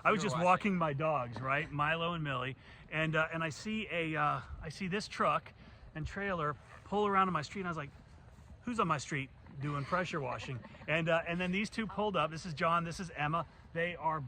I was just walking my dogs, right, Milo and Millie, and I see this truck and trailer pull around on my street, and I was like, who's on my street doing pressure washing? And then these two pulled up. This is John, this is Emma. They are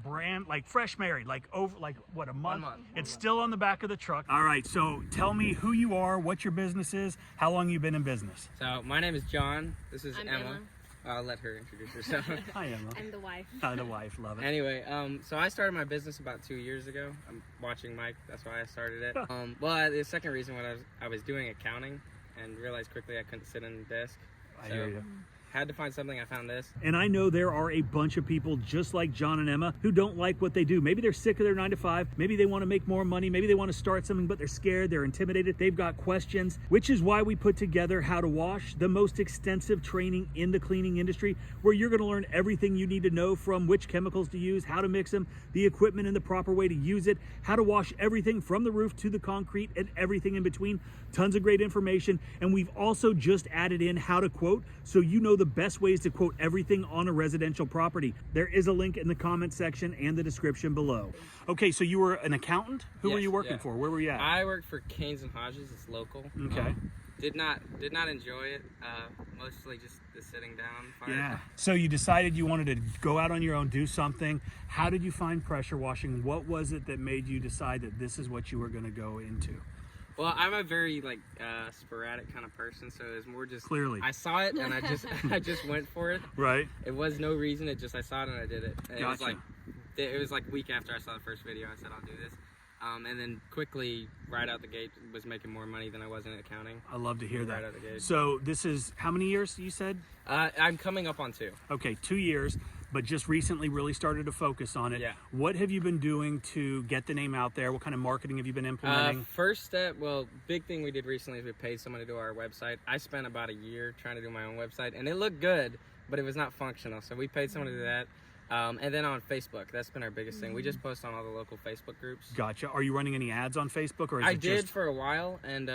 fresh married, what, a month? 1 month. It's still on the back of the truck. All right, so tell me who you are, what your business is, how long you've been in business. So my name is John. This is I'm Emma. I'll let her introduce herself. Hi, Emma. I'm the wife. The wife, love it. Anyway, so I started my business about 2 years ago. I'm watching Mike, that's why I started it. Well, the second reason I was doing accounting and realized quickly I couldn't sit in the desk. I hear you. Had to find something. I found this. And I know there are a bunch of people just like John and Emma who don't like what they do. Maybe they're sick of their 9 to 5. Maybe they want to make more money. Maybe they want to start something, but they're scared. They're intimidated. They've got questions, which is why we put together How to Wash, the most extensive training in the cleaning industry, where you're going to learn everything you need to know, from which chemicals to use, how to mix them, the equipment and the proper way to use it, how to wash everything from the roof to the concrete and everything in between. Tons of great information. And we've also just added in how to quote, so you know the best ways to quote everything on a residential property. There is a link in the comment section and the description below. Okay, so you were an accountant? Who were you working for? Where were you at? I worked for 𝐒𝐀𝐕𝐄. It's local. Okay. Did not enjoy it. Mostly just the sitting down part. Yeah. So you decided you wanted to go out on your own, do something. How did you find pressure washing? What was it that made you decide that this is what you were going to go into? Well, I'm a very sporadic kind of person, so it was more just clearly I saw it and I just went for it. Right. It was no reason. I saw it and I did it. And Gotcha. it was like a week after I saw the first video. I said I'll do this. And then quickly, right out the gate, was making more money than I was in accounting. I love to hear that. Right out the gate. So this is how many years you said? I'm coming up on 2. Okay, 2 years, but just recently really started to focus on it. Yeah. What have you been doing to get the name out there? What kind of marketing have you been implementing? First step, well, big thing we did recently is we paid someone to do our website. I spent about a year trying to do my own website, and it looked good, but it was not functional. So we paid someone to do that. And then on Facebook, that's been our biggest thing. We just post on all the local Facebook groups. Gotcha. Are you running any ads on Facebook, or is I it did just... for a while, and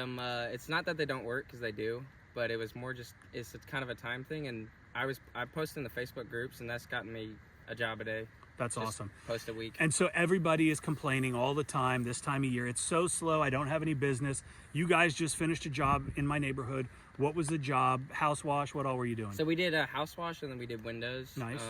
it's not that they don't work, because they do, but it was more just, it's kind of a time thing, and I post in the Facebook groups, and that's gotten me a job a day. That's just awesome. Post a week. And so everybody is complaining all the time this time of year. It's so slow. I don't have any business. You guys just finished a job in my neighborhood. What was the job? House wash? What all were you doing? So we did a house wash, and then we did windows. Nice.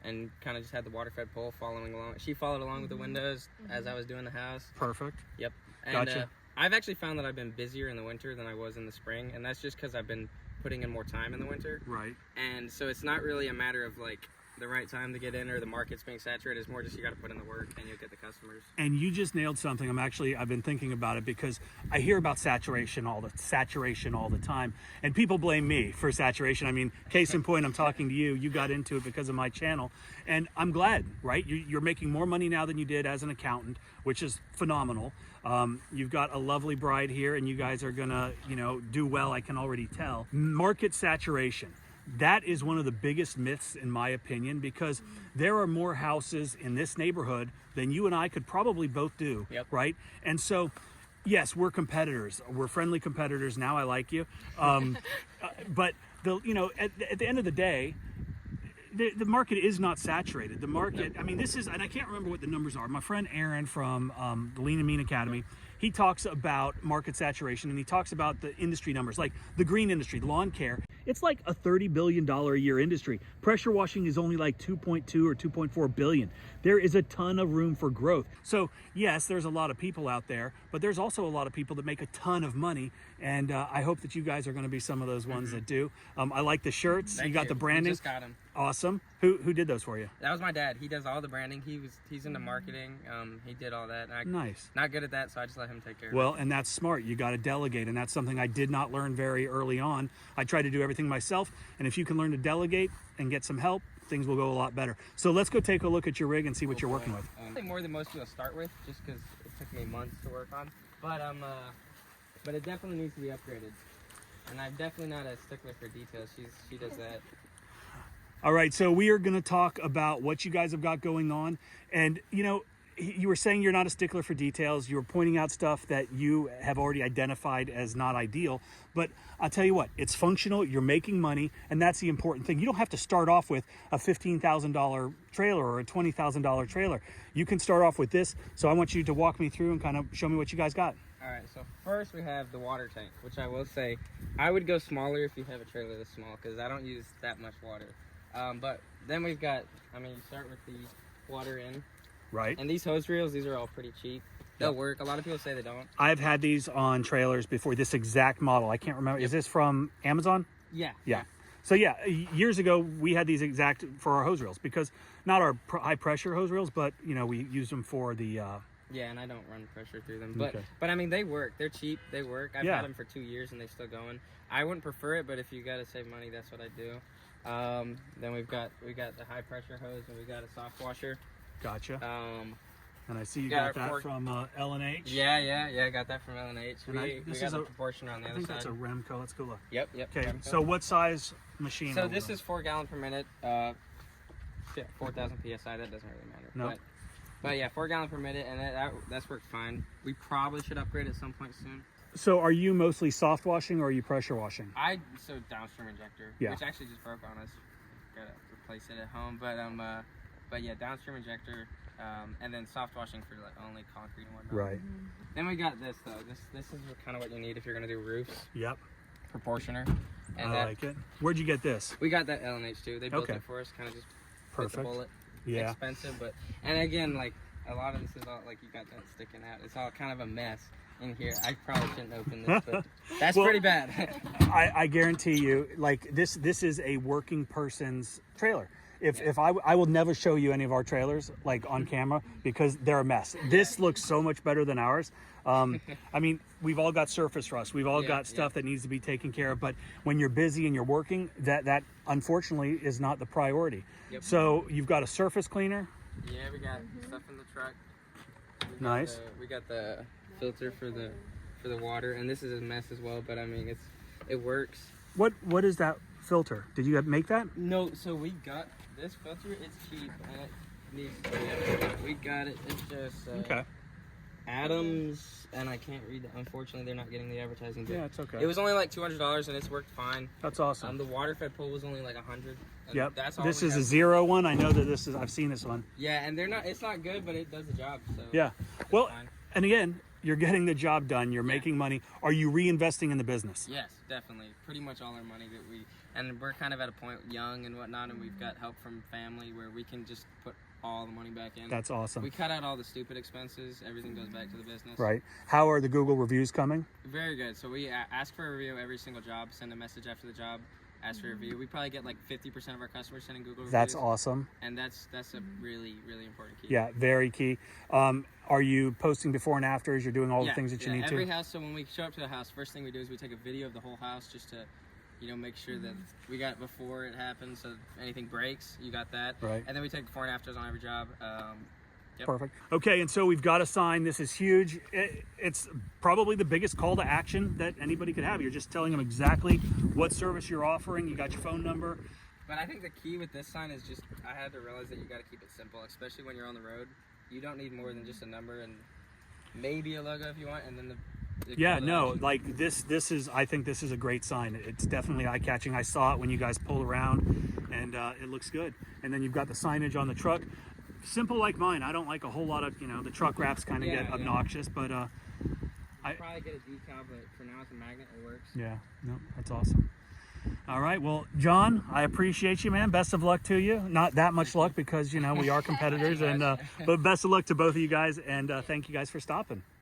And kind of just had the water fed pole following along. She followed along with the windows as I was doing the house. Perfect. Yep. And, Gotcha. I've actually found that I've been busier in the winter than I was in the spring, and that's just because I've been putting in more time in the winter. Right. And so it's not really a matter of like the right time to get in or the market's being saturated. It's more just you got to put in the work and you'll get the customers. And you just nailed something. I've been thinking about it because I hear about saturation all the time, and people blame me for saturation. I mean, case in point, I'm talking to you. You got into it because of my channel, and I'm glad. Right? You're making more money now than you did as an accountant, which is phenomenal. You've got a lovely bride here, and you guys are gonna, do well. I can already tell. Market saturation. That is one of the biggest myths, in my opinion, because there are more houses in this neighborhood than you and I could probably both do. Yep. Right? And so, yes, we're competitors. We're friendly competitors. Now I like you. But at the end of the day, the market is not saturated. The market, I mean, this is, and I can't remember what the numbers are. My friend Aaron from the Lean and Mean Academy, he talks about market saturation, and he talks about the industry numbers, like the green industry, lawn care. It's like a $30 billion a year industry. Pressure washing is only like 2.2 or 2.4 billion. There is a ton of room for growth. So yes, there's a lot of people out there, but there's also a lot of people that make a ton of money. And I hope that you guys are going to be some of those ones that do. I like the shirts. Thank you got you. the branding. We just got them. Awesome. Who did those for you? That was my dad. He does all the branding. He's into marketing. He did all that. Nice. Not good at that, so I just let him take care of it. Well, and that's smart. You got to delegate, and that's something I did not learn very early on. I tried to do everything myself, and if you can learn to delegate and get some help, things will go a lot better. So let's go take a look at your rig and see what you're working with. I think more than most people start with, just because it took me months to work on. But it definitely needs to be upgraded. And I'm definitely not a stickler for details. She does that. All right, so we are going to talk about what you guys have got going on. And, you were saying you're not a stickler for details. You were pointing out stuff that you have already identified as not ideal. But I'll tell you what, it's functional. You're making money, and that's the important thing. You don't have to start off with a $15,000 trailer or a $20,000 trailer. You can start off with this. So I want you to walk me through and kind of show me what you guys got. All right, so first we have the water tank, which I will say, I would go smaller if you have a trailer this small, because I don't use that much water. But then we've got, I mean, you start with the water in. Right. And these hose reels, these are all pretty cheap. They'll work. A lot of people say they don't. I've had these on trailers before, this exact model. I can't remember. Is this from Amazon? Yeah. Yeah. So yeah, years ago we had these exact for our hose reels, because not our high pressure hose reels, but you know, we use them for the yeah, and I don't run pressure through them, but I mean, they work. They're cheap. They work. I've had them for 2 years and they're still going. I wouldn't prefer it, but if you gotta save money, that's what I do. Then we got the high pressure hose, and we got a soft washer. Gotcha. And I see you got that from L&H. Yeah, I got that from L&H. This is a proportioner on the other side. I think that's a Remco. Let's go look. Yep. Okay, so what size machine? So this is 4 gallon per minute. 4,000 psi. That doesn't really matter. No. But yeah, 4 gallon per minute, and that's worked fine. We probably should upgrade at some point soon. So are you mostly soft washing or are you pressure washing? So downstream injector, which actually just broke on us. Gotta replace it at home, but yeah, downstream injector, and then soft washing for like only concrete and whatnot. Right. Then we got this though. This is kind of what you need if you're gonna do roofs. Yep. Proportioner. And I like it. Where'd you get this? We got that L&H too. They built it for us, kind of just bit the bullet. Yeah. Expensive, but and again, like a lot of this is all like you got that sticking out. It's all kind of a mess in here. I probably shouldn't open this, but that's pretty bad. I guarantee you, like this is a working person's trailer. If I will never show you any of our trailers like on camera, because they're a mess. This looks so much better than ours. I mean, we've all got surface rust. We've all got stuff that needs to be taken care of. But when you're busy and you're working, that unfortunately is not the priority. Yep. So you've got a surface cleaner. Yeah, we got stuff in the truck. Nice. We got the filter for the water, and this is a mess as well. But I mean, it works. What is that filter? Did you make that? No. So we got this filter. It's cheap, and it needs. We got it. It's just okay. Adams, and I can't read it. Unfortunately, they're not getting the advertising. Yeah, it's okay. It was only like $200, and it's worked fine. That's awesome. The water fed pool was only like $100. Yep. That's all. This is a 0 one. I know that this is. I've seen this one. Yeah, and it's not good, but it does the job. So yeah. Well, and again, you're getting the job done. You're making money. Are you reinvesting in the business? Yes, definitely. Pretty much all our money and we're kind of at a point young and whatnot, and we've got help from family where we can just put all the money back in. That's awesome. We cut out all the stupid expenses. Everything goes back to the business. Right. How are the Google reviews coming? Very good. So we ask for a review every single job, send a message after the job, ask for a review. We probably get like 50% of our customers sending Google reviews. That's awesome. And that's a really, really important key. Yeah, very key. Are you posting before and afters? You're doing all the things that you need every to? house. So when we show up to the house, first thing we do is we take a video of the whole house just to, make sure that we got it before it happens. So if anything breaks, you got that. Right. And then we take before and afters on every job. Yep. Perfect. Okay, and so we've got a sign. This is huge. It's probably the biggest call to action that anybody could have. You're just telling them exactly what service you're offering. You got your phone number. But I think the key with this sign is just, I had to realize that you got to keep it simple, especially when you're on the road. You don't need more than just a number and maybe a logo if you want, and then the like this is, I think this is a great sign. It's definitely eye-catching. I saw it when you guys pulled around, and it looks good. And then you've got the signage on the truck. Simple like mine. I don't like a whole lot of, the truck wraps kind of get obnoxious, but I probably get a decal, but for now it's a magnet. It works. Yeah, no, that's awesome. All right, well, John, I appreciate you, man. Best of luck to you. Not that much luck because we are competitors, and but best of luck to both of you guys, and thank you guys for stopping.